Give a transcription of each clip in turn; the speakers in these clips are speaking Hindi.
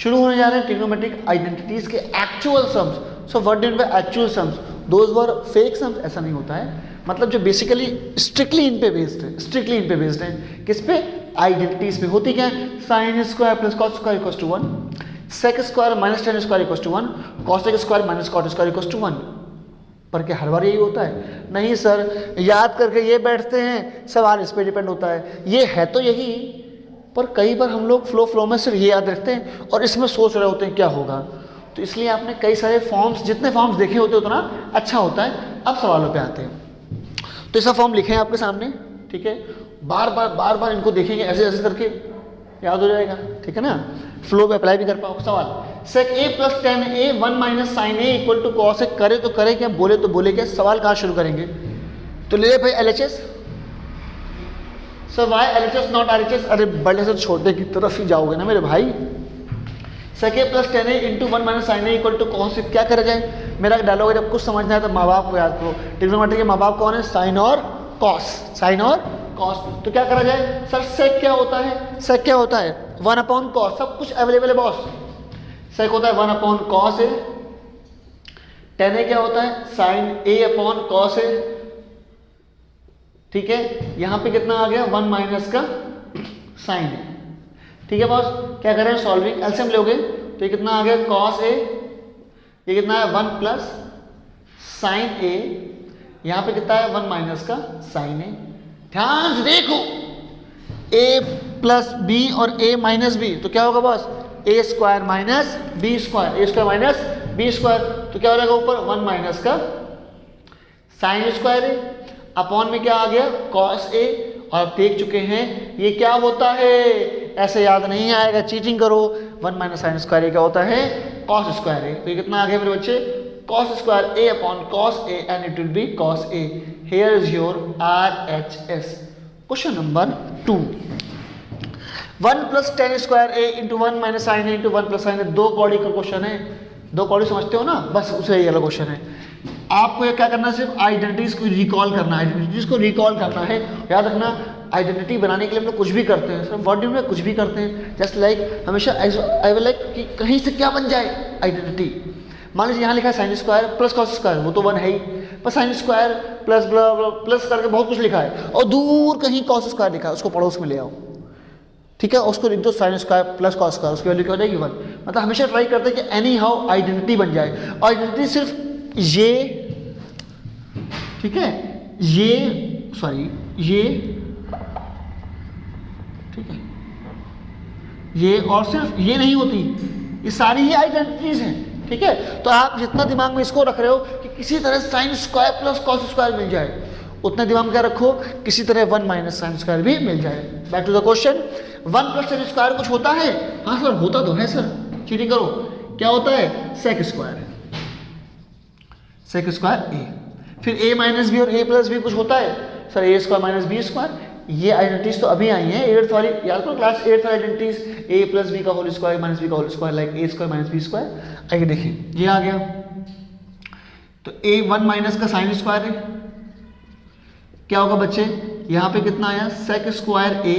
शुरू होने जा रहे हैं ट्रिग्नोमेट्रिक आइडेंटिटीज के actual sums. So what do mean by actual sums? Those were fake sums, ऐसा नहीं होता है। मतलब जो बेसिकली स्ट्रिक्टली इन पे बेस्ड है, स्ट्रिक्टली इन पे बेस्ड है। किस पे? आइडेंटिटीज पे। होती क्या है? Sine square plus cos square equals to 1, sec square minus tan square equals to 1, cosec square minus cot square equals to 1। पर क्या हर बार यही होता है? नहीं सर, याद करके ये बैठते हैं, सवाल इस पे डिपेंड होता है। ये है तो यही, पर कई बार हम लोग फ्लो में सिर्फ ये याद रखते हैं और इसमें सोच रहे होते हैं क्या होगा। तो इसलिए आपने कई सारे फॉर्म्स, जितने फॉर्म्स देखे होते उतना अच्छा होता है। अब सवालों पे आते हैं। तो ऐसा फॉर्म लिखे हैं आपके सामने, ठीक है। बार बार इनको देखेंगे, ऐसे ऐसे करके याद हो जाएगा, ठीक है ना। फ्लो पे अप्लाई भी कर पाओ। सवाल sec A plus tan A 1 minus sine A equal to cos A. करे तो करे क्या, बोले तो बोले क्या। सवाल कहाँ शुरू करेंगे? तो ले भाई LHS। Sir why LHS not RHS? अरे बड़े से छोटे की तरफ ही जाओगे ना मेरे भाई। Sec A plus tan A into 1 minus sine A equal to cos A. क्या करा जाए? मेरा डायलॉग है, जब कुछ समझना है तो माँ बाप को याद करो। ट्रिग्नोमेट्री के माँ बाप कौन है? साइन और कॉस, साइन और कॉस। तो क्या करा जाए? सर सेक क्या होता है? सेक क्या होता है? 1 अपॉन कॉस। सब कुछ अवेलेबल है बॉस। सेक होता है 1 अपॉन कॉस ए। टेन ए क्या होता है? साइन ए अपॉन कॉस ए, ठीक है। यहां पे कितना आ गया? 1 माइनस का साइन ए, ठीक है बॉस। क्या करें? सॉल्विंग, एलसीएम लोगे तो ये कितना आ गया? Cos A. ये कितना है? 1 प्लस साइन ए। यहां पे कितना है? 1 माइनस का साइन ए। ध्यान से देखो, ए प्लस बी और ए माइनस बी, तो क्या होगा boss? A square minus b square, A square minus b square. तो क्या हो जाएगा ऊपर? 1 माइनस का साइन स्क्वायर ए अपॉन में क्या आ गया? Cos A. और आप देख चुके हैं ये क्या होता है, ऐसे याद नहीं आएगा, चीटिंग करो। 1 माइनस साइन स्क्वायर ए क्या होता है? कॉस स्क्वायर ए। तो ये कितना आ गया मेरे बच्चे? Cos square A upon cos A and it will be cos A. Here is your RHS। Question number 2। 1 plus tan square A into 1 minus sine A into 1 plus sine A. 2 कौड़ी का क्वेश्चन है। 2 कौड़ी समझते हो ना, बस उसे ये वाला क्वेश्चन है। आपको ये क्या करना है? सिर्फ आइडेंटिटीज को रिकॉल करना है, आइडेंटिटीज को रिकॉल करना है। याद रखना, आइडेंटिटी बनाने के लिए हम लोग कुछ भी करते हैं। सर वर्ड में कुछ भी करते हैं, जस्ट लाइक हमेशा आई विल लाइक कि कहीं से क्या बन जाए आइडेंटिटी। मान लीजिए यहाँ लिखा है sine square plus cos square, वो तो 1 है ही, पर साइन स्क्वायर प्लस प्लस करके बहुत कुछ लिखा है और दूर कहीं कॉस स्क्वायर लिखा है, उसको पड़ोस में ले आओ, ठीक है। उसको लिख दो sign square plus cos square, उसकी वैल्यू क्या हो जाएगी? 1। मतलब हमेशा ट्राई करते हैं कि एनी हाउ आइडेंटिटी बन जाए। आइडेंटिटी सिर्फ ये, ठीक है, ये सॉरी ये, ठीक है, ये और सिर्फ ये नहीं होती, ये सारी ही आइडेंटिटीज हैं, ठीक है। तो आप जितना दिमाग में इसको रख रहे हो कि किसी तरह sine square plus cos square मिल जाए, उतना दिमाग में क्या रखो, किसी तरह 1 माइनस साइन स्क्वायर भी मिल जाए। Back to the question, 1 plus tan square कुछ होता है? हाँ सर होता तो है सर, चीटिंग करो। क्या होता है? सेक स्क्वायर, सेक स्क्वायर ए। फिर a माइनस बी और a प्लस बी कुछ होता है? सर ए स्क्वायर माइनस बी स्क्वायर। ये आइडेंटिटीज तो अभी आई हैं 8th वाली, याद करो क्लास 8th वाली आइडेंटिटीज, a प्लस बी का होल स्क्वायर माइनस बी का whole square like a square minus b square. आइए देखिए, ये आ गया तो a 1 माइनस का साइन स्क्वायर है, क्या होगा बच्चे? यहाँ पे कितना आया? सेक स्क्वायर a,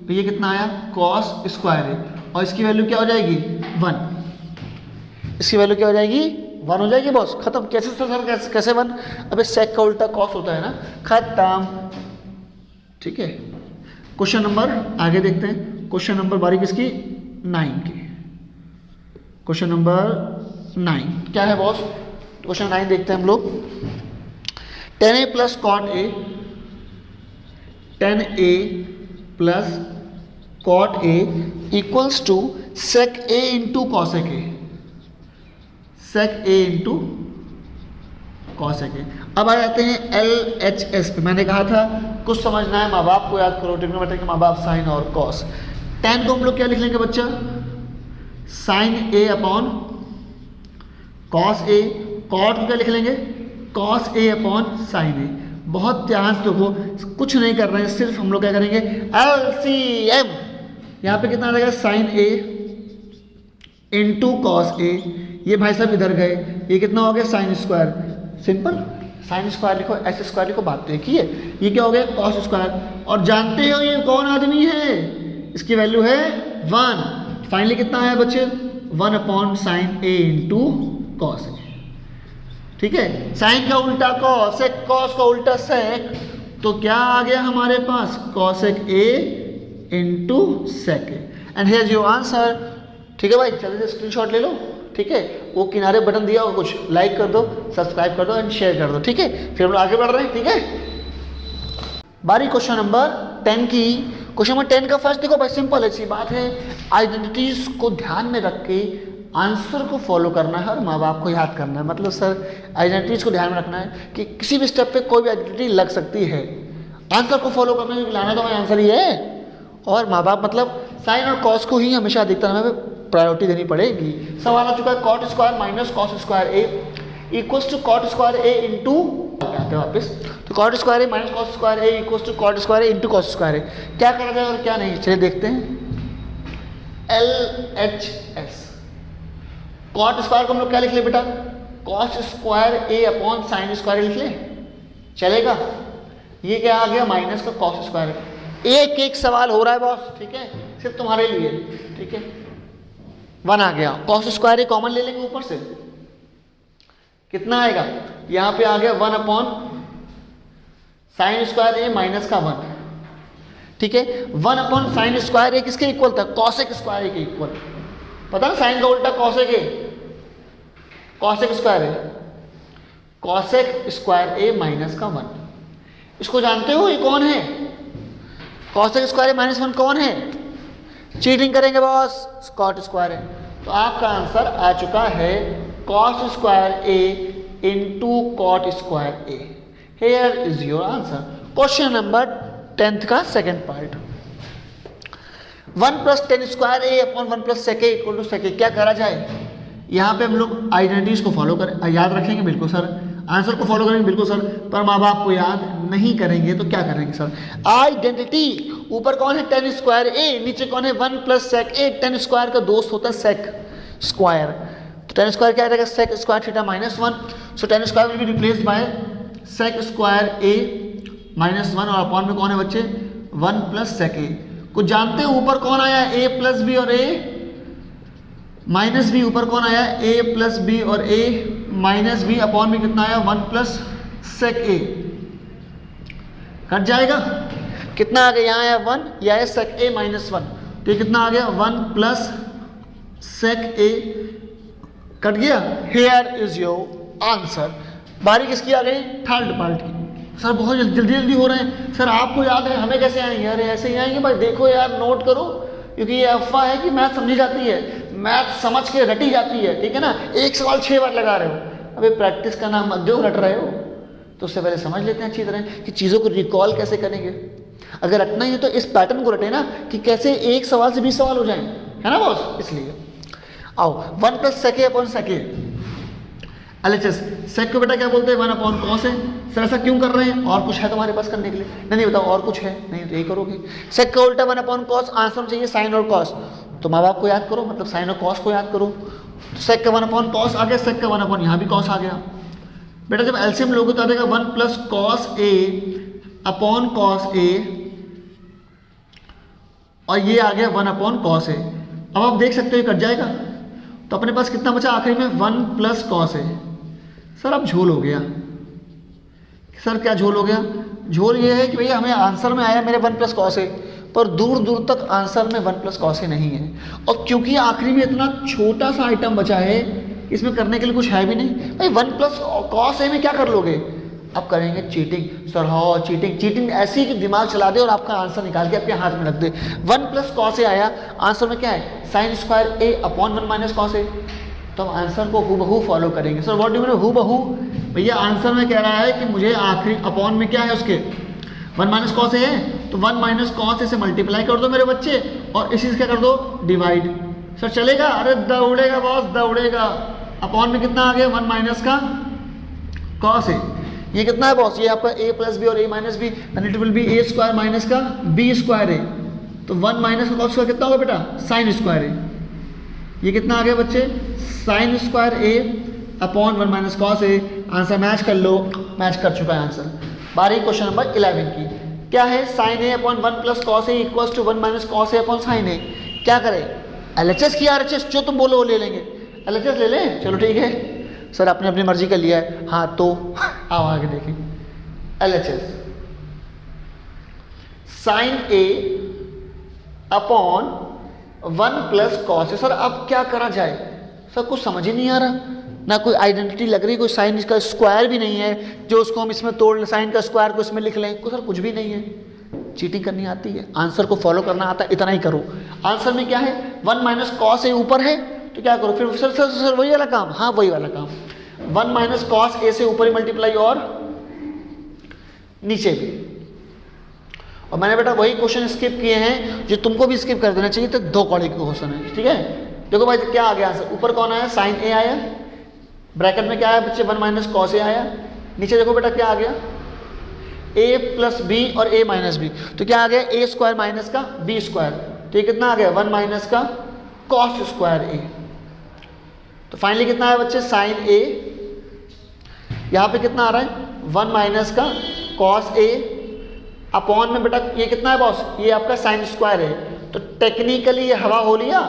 तो ये कितना आया? कॉस स्क्वायर है, और इसकी वैल्यू क्या हो जाएगी? 1। इसकी वैल्यू क्या हो जाएगी? 1 हो जाएगी बॉस। खत्म। कैसे सर कैसे 1? अबे सेक का उल्टा कॉस होता है ना, खत्म, ठीक है। क्वेश्चन नंबर आगे देखते हैं। क्वेश्चन नंबर बारी किसकी? 9 की। क्वेश्चन नंबर 9 क्या है बॉस? क्वेश्चन 9 देखते हैं हम लोग। 10a plus cot a, 10a plus cot a equals to sec a into cosec a, sec a into cosec a. अब आ जाते हैं LHS पे। मैंने कहा था कुछ समझना है, माँ बाप को याद करो, ट्रिग्नोमेट्री के माँ बाप साइन और कॉस। 10 को हम लोग क्या लिख लेंगे बच्चा? साइन ए अपॉन कॉस ए। कॉट को क्या लिख लेंगे? कॉस ए अपॉन साइन ए। बहुत ध्यान से देखो, कुछ नहीं कर रहे हैं, सिर्फ हम लोग क्या करेंगे? LCM। यहाँ पे कितना आ जाएगा? Sign A into cos A. ये भाई साहब इधर गए, ये कितना हो गया? Sine square. Simple, sine square लिखो, एस स्क्वायर लिखो, बात तो एक ही है। ये क्या हो गया? Cos square. और जानते हो ये कौन आदमी है? इसकी वैल्यू है 1। फाइनली कितना आया बच्चे? 1 upon sine A into cos A. ठीक है, साइन का उल्टा कॉसेक, कॉस का उल्टा सेक, तो क्या आ गया हमारे पास cosec A into sec A, and here is your answer. ठीक है भाई, जल्दी से स्क्रीनशॉट ले लो। ठीक है, वो किनारे बटन दिया हो, कुछ लाइक कर दो, सब्सक्राइब कर दो एंड शेयर कर दो। ठीक है, फिर हम लोग आगे बढ़ रहे हैं। ठीक है, बारी क्वेश्चन नंबर 10 की। क्वेश्चन नंबर 10 का फर्स्ट देखो भाई, सिंपल अच्छी बात है, आइडेंटिटीज को ध्यान में रख के आंसर को फॉलो करना है और माँ बाप को याद करना है। मतलब सर आइडेंटिटीज को ध्यान में रखना है कि किसी भी स्टेप पे कोई भी आइडेंटिटी लग सकती है, आंसर को फॉलो करने के लाना तो भाई आंसर ही है, और माँ बाप मतलब साइन और कॉस को ही हमेशा अधिकतर हमें प्रायोरिटी देनी पड़ेगी। सवाल आ चुका है cot square minus cos square A equals to cot square A into, आते हैं वापस, तो cot square A minus cos square A equals to cot square A into cos square A. क्या करा जाए और क्या नहीं, चलिए देखते हैं। LHS कॉट स्क्वायर को हम लोग क्या लिख ले बेटा, कॉस स्क्वायर ए अपॉन साइन स्क्वायर लिख ले, चलेगा। ये क्या आ गया, माइनस का कॉस स्क्वायर। एक एक सवाल हो रहा है बॉस, ठीक है, सिर्फ तुम्हारे लिए। ठीक है, 1 आ गया, कॉस स्क्वायर ए कॉमन ले लेंगे ऊपर से, कितना आएगा, यहां पे आ गया 1 अपॉन साइन स्क्वायर ए माइनस का 1। ठीक है, 1 अपॉन साइन स्क्वायर ए किसके इक्वल था, कॉसेक स्क्वायर ए के इक्वल। पता ना साइन का उल्टा कॉसेक ए, कॉसेक स्क्वायर ए, कॉसेक स्क्वायर ए माइनस का 1। इसको जानते हो ये कौन है, कॉसेक स्क्वायर ए माइनस 1 कौन है, चीटिंग करेंगे बॉस, कॉट स्क्वायर है। तो आपका आंसर आ चुका है cos square A into cot square A. Here is your answer. Question number 10th का second part, 1 plus tan square A upon 1 plus sec A equal to sec A. क्या करा जाए, यहाँ पे हम लोग आइडेंटिटीज को फॉलो कर याद रखेंगे बिल्कुल सर, आंसर को फॉलो करेंगे बिल्कुल सर, पर माँ बाप को याद नहीं करेंगे तो क्या करेंगे सर। आइडेंटिटी, ऊपर कौन है टेन स्क्वायर ए, नीचे कौन है 1 plus sec a. Tan square का दोस्त होता है सेक स्क्वायर, तो टेन स्क्वायर क्या रहेगा, sec square theta minus 1। So tan square will be replaced by sec square A minus 1, और अपॉन में कौन है बच्चे 1 प्लस सेक ए। कुछ जानते हो ऊपर कौन आया, ए प्लस बी और ए माइनस बी, ऊपर कौन आया ए प्लस बी और ए माइनस बी, अपॉन में कितना आया 1 प्लस सेक ए, कट जाएगा, कितना आ गया, यहाँ आया 1, यह आया सेक ए माइनस 1, तो ये कितना आ गया 1 प्लस सेक ए, कट गया। Here is your answer. बारी किसकी आ गई, थर्ड पार्ट की। सर बहुत जल्दी जल्दी हो रहे हैं सर, आपको याद है, हमें कैसे आएंगे, अरे ऐसे ही आएंगे भाई, देखो यार नोट करो, क्योंकि ये अफवाह है कि मैथ समझी जाती है, मैथ समझ के रटी जाती है, ठीक है ना। एक सवाल 6 बार लगा रहे हो, अभी प्रैक्टिस का नाम मत दो, रट रहे हो, तो उससे पहले समझ लेते हैं अच्छी तरह कि चीज़ों को रिकॉल कैसे करेंगे। अगर रटना ही है तो इस पैटर्न को रटे ना, कि कैसे एक सवाल से 20 सवाल हो जाएं, है ना बॉस। इसलिए आओ 1 प्लस सेक ए अपॉन सेक ए, LHS सेक को बेटा क्या बोलते हैं 1 अपॉन कॉस है। सर ऐसा क्यों कर रहे हैं, और कुछ है तुम्हारे पास करने के लिए, नहीं बताओ और कुछ है, नहीं तो यही करोगे। सेक का उल्टा 1 अपॉन कॉस, आंसर में चाहिए साइन और कॉस, तो माँ बाप को याद करो, मतलब साइन और कॉस को याद करो। तो सेक का 1 अपॉन कॉस आ गया, सेक का 1 अपॉन यहाँ भी कॉस आ गया। बेटा जब एलसीएम लोगे तो आ जाएगा 1 प्लस कॉस ए अपॉन कॉस ए, और ये आ गया 1 अपॉन कॉस ए। अब आप देख सकते हो ये कट जाएगा, तो अपने पास कितना बचा आखिरी में 1 प्लस कॉस ए। सर अब झोल हो गया, सर क्या झोल हो गया, झोल ये है कि भैया हमें आंसर में आया मेरे 1 प्लस कॉस ए, पर दूर दूर तक आंसर में 1 प्लस कॉस ए नहीं है, और क्योंकि आखिरी में इतना छोटा सा आइटम बचा है, इसमें करने के लिए कुछ है भी नहीं भाई। 1 प्लस कॉस ए में क्या कर लोगे, अब करेंगे चीटिंग। सर हाँ चीटिंग, चीटिंग ऐसी कि दिमाग चला दे और आपका आंसर निकाल के आपके हाथ में रख दे। 1 प्लस कॉस ए आया, आंसर में क्या है साइन स्क्वायर ए अपॉन 1 माइनस कॉस ए, तो हम आंसर को हूबहू फॉलो करेंगे। Sir what do you mean हूबहू, भैया आंसर में कह रहा है कि मुझे आखिरी अपॉन में क्या है उसके 1 माइनस कॉस ए है, तो 1 माइनस कॉस ए से मल्टीप्लाई कर दो मेरे बच्चे, और इसी से क्या कर दो डिवाइड। सर चलेगा, अरे दौड़ेगा बॉस दौड़ेगा। अपॉन में कितना आ गया 1 माइनस का कॉस ए, ये कितना है बॉस, ये आपका a प्लस बी और a minus b, and it will be a square minus का b स्क्वायर ए, तो 1 माइनस का कॉस स्क्वायर कितना होगा बेटा साइन स्क्वायर ए, ये कितना आ गया बच्चे साइन स्क्वायर ए अपॉन 1 माइनस कॉस ए। आंसर मैच कर लो, मैच कर चुका है आंसर। बारी क्वेश्चन नंबर 11 की, क्या है sine A upon 1 plus cos A equals to 1 minus cos A upon sine A. क्या करें, LHS की RHS जो तुम बोलो वो ले लेंगे। LHS ले लें, चलो ठीक है सर, आपने अपनी मर्जी का लिया है, हाँ तो आओ आगे देखें। LHS sine A upon 1 plus cos a. Sir अब क्या करा जाए सर, कुछ समझ ही नहीं आ रहा, ना कोई आइडेंटिटी लग रही, कोई साइन का स्क्वायर भी नहीं है जो उसको हम इसमें तोड़ लें, साइन का स्क्वायर को इसमें लिख लें, सर कुछ भी नहीं है। चीटिंग करनी आती है, आंसर को फॉलो करना आता है, इतना ही करो। आंसर में क्या है, 1 माइनस कॉस ए ऊपर है तो क्या करो फिर, सर वही वाला काम, हाँ वही वाला काम, 1 माइनस कॉस ए से ऊपर ही मल्टीप्लाई और नीचे भी। और मैंने बेटा वही क्वेश्चन स्किप किए हैं जो तुमको भी स्किप कर देना चाहिए, तो 2 कॉलम के क्वेश्चन है, ठीक है। देखो भाई क्या आ गया आंसर, ऊपर कौन आया, साइन ए आया, ब्रैकेट में क्या आया बच्चे, 1 माइनस कॉस ए आया, नीचे देखो बेटा क्या आ गया, a प्लस बी और a माइनस बी, तो क्या आ गया, a स्क्वायर माइनस का b स्क्वायर, तो ये कितना आ गया 1 माइनस का कॉस स्क्वायर a। तो फाइनली कितना आया बच्चे, साइन a, यहाँ पे कितना आ रहा है 1 माइनस का कॉस a अपॉन में बेटा ये कितना है बॉस, ये आपका साइन स्क्वायर है, तो टेक्निकली ये हवा हो लिया,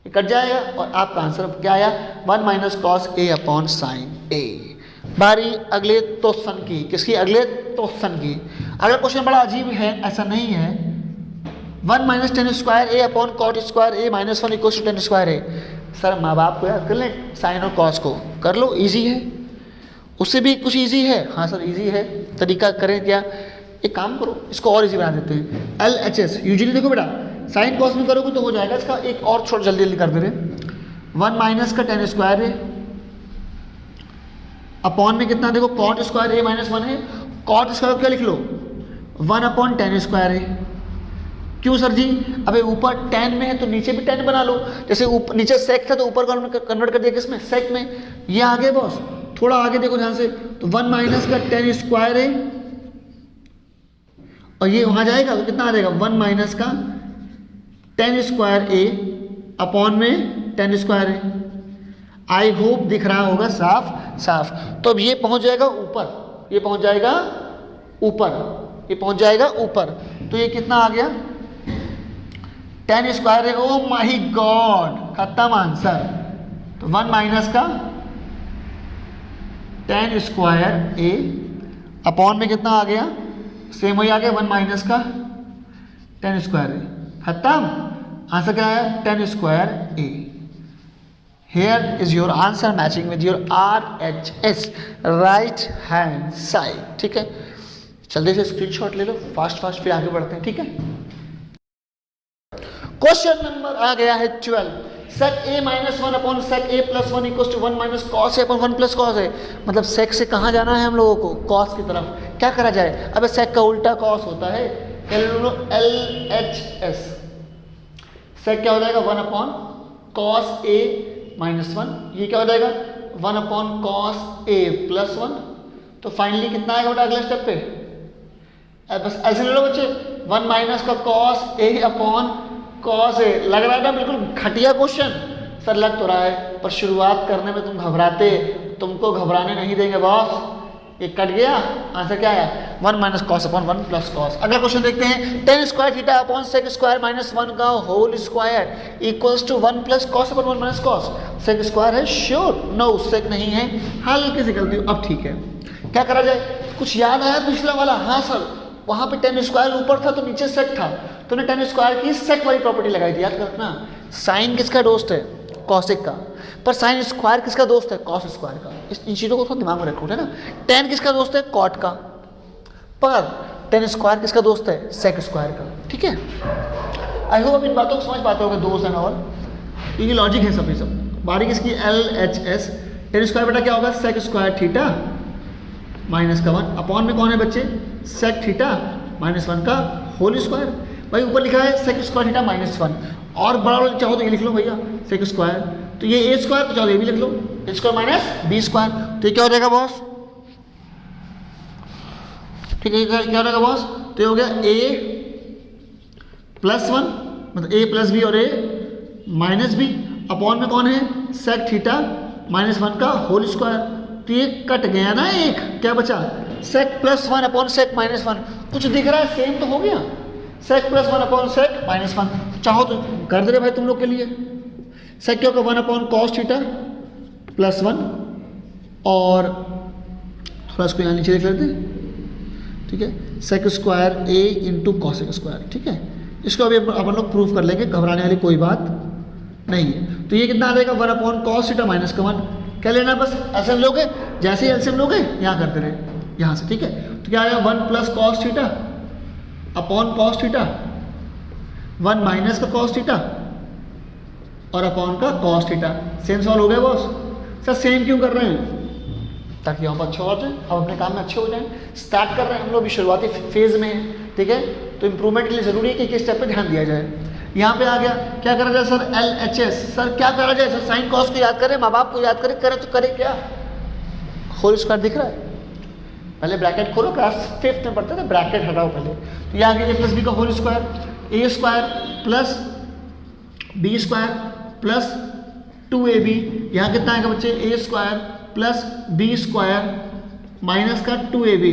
ये कट जाएगा और आपका आंसर क्या आया 1 minus cos a upon sine a। बारी अगले क्वेश्चन की, किसकी, अगले क्वेश्चन की। अगला क्वेश्चन बड़ा अजीब है, ऐसा नहीं है, 1 minus tan square A upon cot square A minus 1 equal to tan square है। सर माँ बाप को याद कर लें, साइन और कॉस को कर लो, इजी है, उससे भी कुछ इजी है, हाँ सर इजी है, तरीका करें क्या, एक काम करो इसको और इजी बना देते हैं। LHS यूजुअली देखो बेटा साइन कॉस में करोगे तो हो जाएगा, इसका एक और छोटा जल्दी जल्दी कर दे रहे, 1 माइनस का टेन स्क्वायर है अपॉन में कितना, देखो कॉट स्क्वायर ए माइनस 1 है, कॉट स्क्वायर क्या लिख लो 1 अपॉन टेन स्क्वायर है। क्यों सर जी, अबे ऊपर 10 में है तो नीचे भी 10 बना लो, जैसे ऊपर नीचे सेक था तो ऊपर को कन्वर्ट कर दिया किसमें, सेक में। ये आगे बॉस थोड़ा आगे देखो ध्यान से, तो 1 माइनस का टेन स्क्वायर है और ये वहां जाएगा तो कितना आ जाएगा 1 माइनस का टेन स्क्वायर ए अपॉन में टेन स्क्वायर है। आई होप दिख रहा होगा साफ साफ। तो अब ये पहुंच जाएगा ऊपर, ये पहुंच जाएगा ऊपर, ये पहुंच जाएगा ऊपर, तो ये कितना आ गया 10 स्क्वायर है। ओ माय गॉड, खत्म आंसर। तो 1 माइनस का 10 स्क्वायर ए अपॉन में कितना आ गया, सेम वही आ गया 1 माइनस का 10 स्क्वायर ए, खत्म। आंसर क्या है 10 square A. Here is your answer matching with your RHS, right hand side, ठीक है। जल्दी से स्क्रीनशॉट ले लो, फास्ट फास्ट फिर आगे बढ़ते हैं, ठीक है। क्वेश्चन नंबर आ गया है 12, sec a minus 1 upon sec a plus 1 equal to 1 minus cos a upon 1 plus cos a। मतलब sec से कहाँ जाना है हम लोगों को, कॉस की तरफ। क्या करा जाए, अबे sec का उल्टा कॉस होता है, LHS। sec क्या हो जाएगा 1 अपॉन कॉस a माइनस 1, ये क्या हो जाएगा 1 अपॉन कॉस a प्लस 1। तो फाइनली कितना आएगा बेटा अगले स्टेप पे, बस ऐसे ले लो बच्चे, 1 माइनस का cos a upon cos a। लग रहा है ना बिल्कुल घटिया क्वेश्चन, सर लग तो रहा है, पर शुरुआत करने में तुम घबराते, तुमको घबराने नहीं देंगे बॉस। ये कट गया, आंसर क्या आया 1 minus cos upon 1 plus cos. अगला क्वेश्चन देखते हैं, tan square theta upon sec square minus 1 का whole square equals to 1 plus cos upon 1 minus cos. Sec square है श्योर, नो सेक नहीं है, हल्की सी गलती। अब ठीक है, क्या करा जाए, कुछ याद आया पिछला वाला, हाँ सर वहाँ पे टेन स्क्वायर ऊपर था तो नीचे सेक था, तो ने टेन स्क्वायर की सेक वाली प्रॉपर्टी लगाई थी, याद रखना। साइन किसका दोस्त है, कॉसेक का, पर साइन स्क्वायर किसका दोस्त है, कॉस स्क्वायर का। इन चीज़ों को थोड़ा दिमाग में रखो, है ना। टेन किसका दोस्त है, कॉट का, पर टेन स्क्वायर किसका दोस्त है, सेक स्क्वायर का, ठीक है। आई होप आप इन बातों को समझ पाते होंगे, दोस्त एंड ऑल, ये लॉजिक है सब। बारी किसकी, LHS। टेन स्क्वायर बेटा क्या होगा, सेक स्क्वायर थीटा माइनस का 1 अपॉन में कौन है बच्चे, सेक थीटा माइनस 1 का होल स्क्वायर। भाई ऊपर लिखा है सेक स्क्वायर थीटा माइनस 1, और बड़ा चाहो तो ये लिख लो भैया सेक स्क्वायर, तो ये ए स्क्वायर, तो चाहो ये भी लिख लो ए स्क्वायर माइनस बी स्क्वायर। तो ये क्या हो जाएगा बॉस, ठीक है, क्या हो जाएगा बॉस, तो ये हो गया a प्लस 1, मतलब a प्लस बी और a माइनस बी, अपॉन में कौन है, सेक थीटा माइनस 1 का होल स्क्वायर। तो ये कट गया ना, एक क्या बचा, sec plus 1 upon sec minus 1। कुछ दिख रहा है, सेम तो हो गया, sec plus 1 upon sec minus 1, चाहो तो कर दे रहे भाई तुम लोग के लिए। सेक क्या होगा 1 अपॉन कॉस थीटा प्लस 1, और थोड़ा इसको यहाँ नीचे लिख लेते, ठीक है, sec square A into cosec square, ठीक है। इसको अभी अपन लोग प्रूव कर लेंगे, घबराने वाली कोई बात नहीं है। तो ये कितना आ जाएगा 1 अपॉन कॉस थीटा माइनस का 1, क्या लेना है बस एलसीएम लोगे, जैसे ही एलसीएम लोगे यहाँ करते रहे यहाँ से, ठीक है। तो क्या आएगा 1 plus cos theta upon cos theta, 1 minus का कॉस थीटा और अपॉन का कॉस थीटा। सेम सवाल हो गया बॉस। सर सेम क्यों कर रहे हैं, ताकि हम अच्छा हो जाए, हम अपने काम में अच्छे हो जाएं। स्टार्ट कर रहे हैं हम लोग भी शुरुआती फेज में, ठीक है, तो इंप्रूवमेंट के लिए ज़रूरी है कि किस स्टेप पे ध्यान दिया जाए। यहाँ पे आ गया, क्या करा जाए सर LHS, सर क्या करा जाए सर, साइन कॉस को याद करें, माँ बाप को याद करें, करें तो करें क्या, होल स्क्वायर दिख रहा है, पहले ब्रैकेट खोलो, क्लास 5th में पढ़ते थे, ब्रैकेट हटाओ पहले। तो यहाँ आ गया प्लस बी का whole square, A square plus B square plus 2ab, यहाँ कितना आएगा बच्चे A square plus B square minus का 2ab,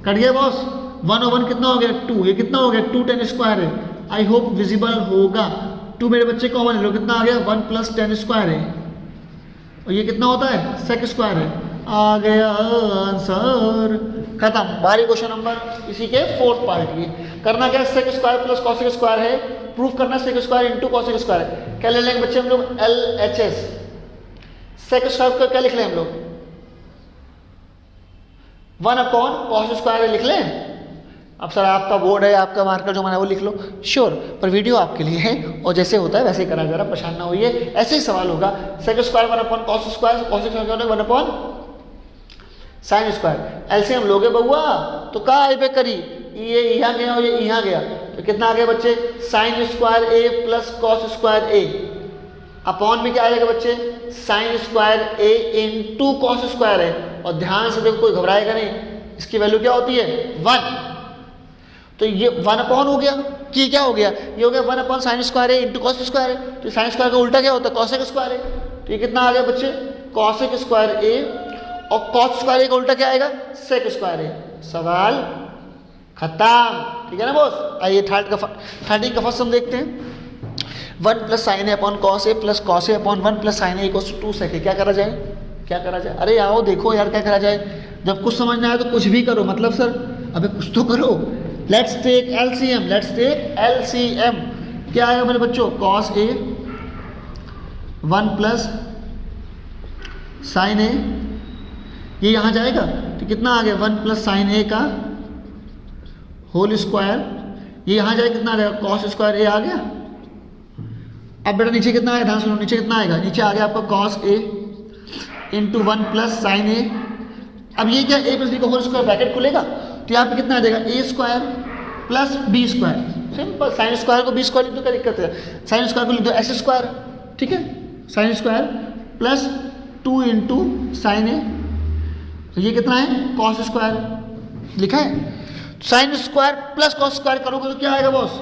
कट गया बॉस। 1 और 1 कितना हो गया 2, ये कितना हो गया 2 10 स्क्वायर है, आई होप विजिबल होगा। 2 मेरे बच्चे कॉमन लो, कितना आ गया 1 प्लस 10 स्क्वायर है, और ये कितना होता है सेक स्क्वायर है, आ गया आंसर, खत्म। बारी क्वेश्चन नंबर इसी के 4th पार्ट की। करना क्या, sec square plus cosec square है, प्रूफ करना sec square into cosec square है। क्या ले लेंगे बच्चे हम लोग LHS, सेक स्क्वायर का क्या लिख लें हम लोग 1 अपॉन कॉस स्क्वायर लिख लें। अब सर आपका बोर्ड है, आपका मार्कर जो मैंने वो लिख लो, श्योर, पर वीडियो आपके लिए है और जैसे होता है वैसे ही करा, जरा परेशान ना होइए, ऐसे ही सवाल होगा। Sec square 1 upon cos square, cos square 1 upon sine square. LCM लोगे बउआ तो का आई पे करी, ये यहाँ गया और ये यहाँ गया, तो कितना आ गया बच्चे साइन स्क्वायर ए प्लस कॉस स्क्वायर ए, अपॉन में क्या आ जाएगा बच्चे sine square A into cos square है। और ध्यान से देखो, कोई घबराएगा नहीं, इसकी वैल्यू क्या होती है 1, तो ये 1 अपॉन हो गया, कि क्या हो गया, ये हो गया 1 upon sine square A into cos square है, तो साइन स्क्वायर का उल्टा क्या होता है कॉसेक स्क्वायर है, तो ये कितना आ गया बच्चे कॉसेक स्क्वायर ए, और कॉस स्क्वायर ए का उल्टा क्या आएगा सेक स्क्वायर ए। सवाल खत्म, ठीक है ना बॉस। आइए थर्ड का फर्स्ट हम देखते हैं। 1 plus sine A upon cos a plus cos A upon 1 plus sine a equals to 2 sec है। क्या करा जाए, क्या करा जाए, अरे आओ देखो यार क्या करा जाए। जब कुछ समझ ना आए तो कुछ भी करो, मतलब सर अबे कुछ तो करो। Let's take LCM, let's take LCM. क्या आएगा मेरे बच्चों कॉस ए 1 प्लस साइन ए, ये यहाँ जाएगा तो कितना आ गया 1 प्लस साइन ए का होल स्क्वायर, ये यहाँ जाएगा कितना आ जाएगा कॉस स्क्वायर ए आ गया। अब बेटा नीचे कितना आएगा, ध्यान सुनो, नीचे कितना आएगा, नीचे आ गया आपका cos A into 1 plus sine A. अब ये क्या ए प्लस बी का होल स्क्वायर ब्रैकेट खुलेगा, तो यहाँ पे कितना आ जाएगा A square plus B square, simple. Sine square को बी स्क्वायर लिख दो, क्या दिक्कत है, साइन स्क्वायर को लिख दो एस स्क्वायर, ठीक है, sine square plus 2 into sine ए, ये कितना है कॉस स्क्वायर लिखा है। Sine square plus cos square करोगे तो क्या आएगा बॉस,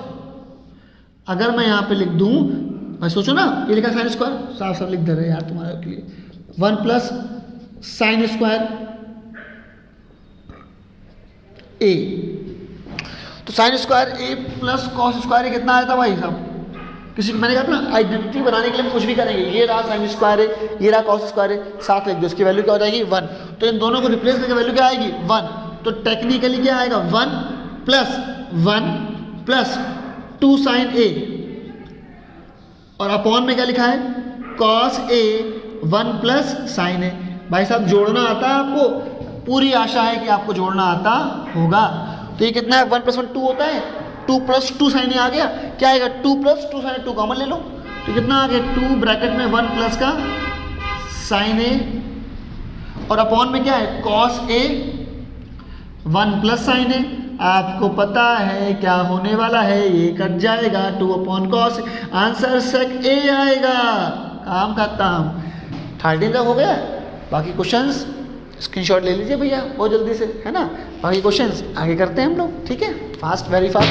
अगर मैं यहाँ पे लिख दूँ, मैं सोचो ना ये लिखा साइन स्क्वायर, साफ साफ लिख दे रहे यार तुम्हारे के लिए, 1 प्लस साइन स्क्वायर ए, तो साइन स्क्वायर ए प्लस कॉस स्क्वायर कितना आया था भाई साहब, किसी मैंने कहा था ना आइडेंटिटी बनाने के लिए हम कुछ भी करेंगे, ये रहा साइन स्क्वायर है, ये रहा कॉस स्क्वायर है, साथ लिख दो, इसकी वैल्यू क्या हो जाएगी 1, तो इन दोनों को रिप्लेस करके वैल्यू क्या आएगी 1, तो टेक्निकली क्या आएगा 1 प्लस 2 साइन ए, और अपॉन में क्या लिखा है कॉस ए 1 प्लस साइन ए। भाई साहब जोड़ना आता है आपको, पूरी आशा है कि आपको जोड़ना आता होगा। तो ये कितना है 1 + 1 2 होता है, 2 + 2 साइन ए आ गया, क्या आएगा 2 + 2 साइन ए, 2 कॉमन ले लो, तो कितना आ गया 2 ब्रैकेट में 1 प्लस का साइन ए, और अपॉन में क्या है कॉस ए 1 प्लस साइन ए। आपको पता है क्या होने वाला है, ये कट जाएगा 2 अपॉन कॉस, आंसर सेक ए आएगा। काम का काम 13 तक हो गया, बाकी क्वेश्चंस स्क्रीनशॉट ले लीजिए भैया बहुत जल्दी से, है ना। बाकी क्वेश्चंस आगे करते हैं हम लोग, ठीक है, फास्ट, वेरी फास्ट।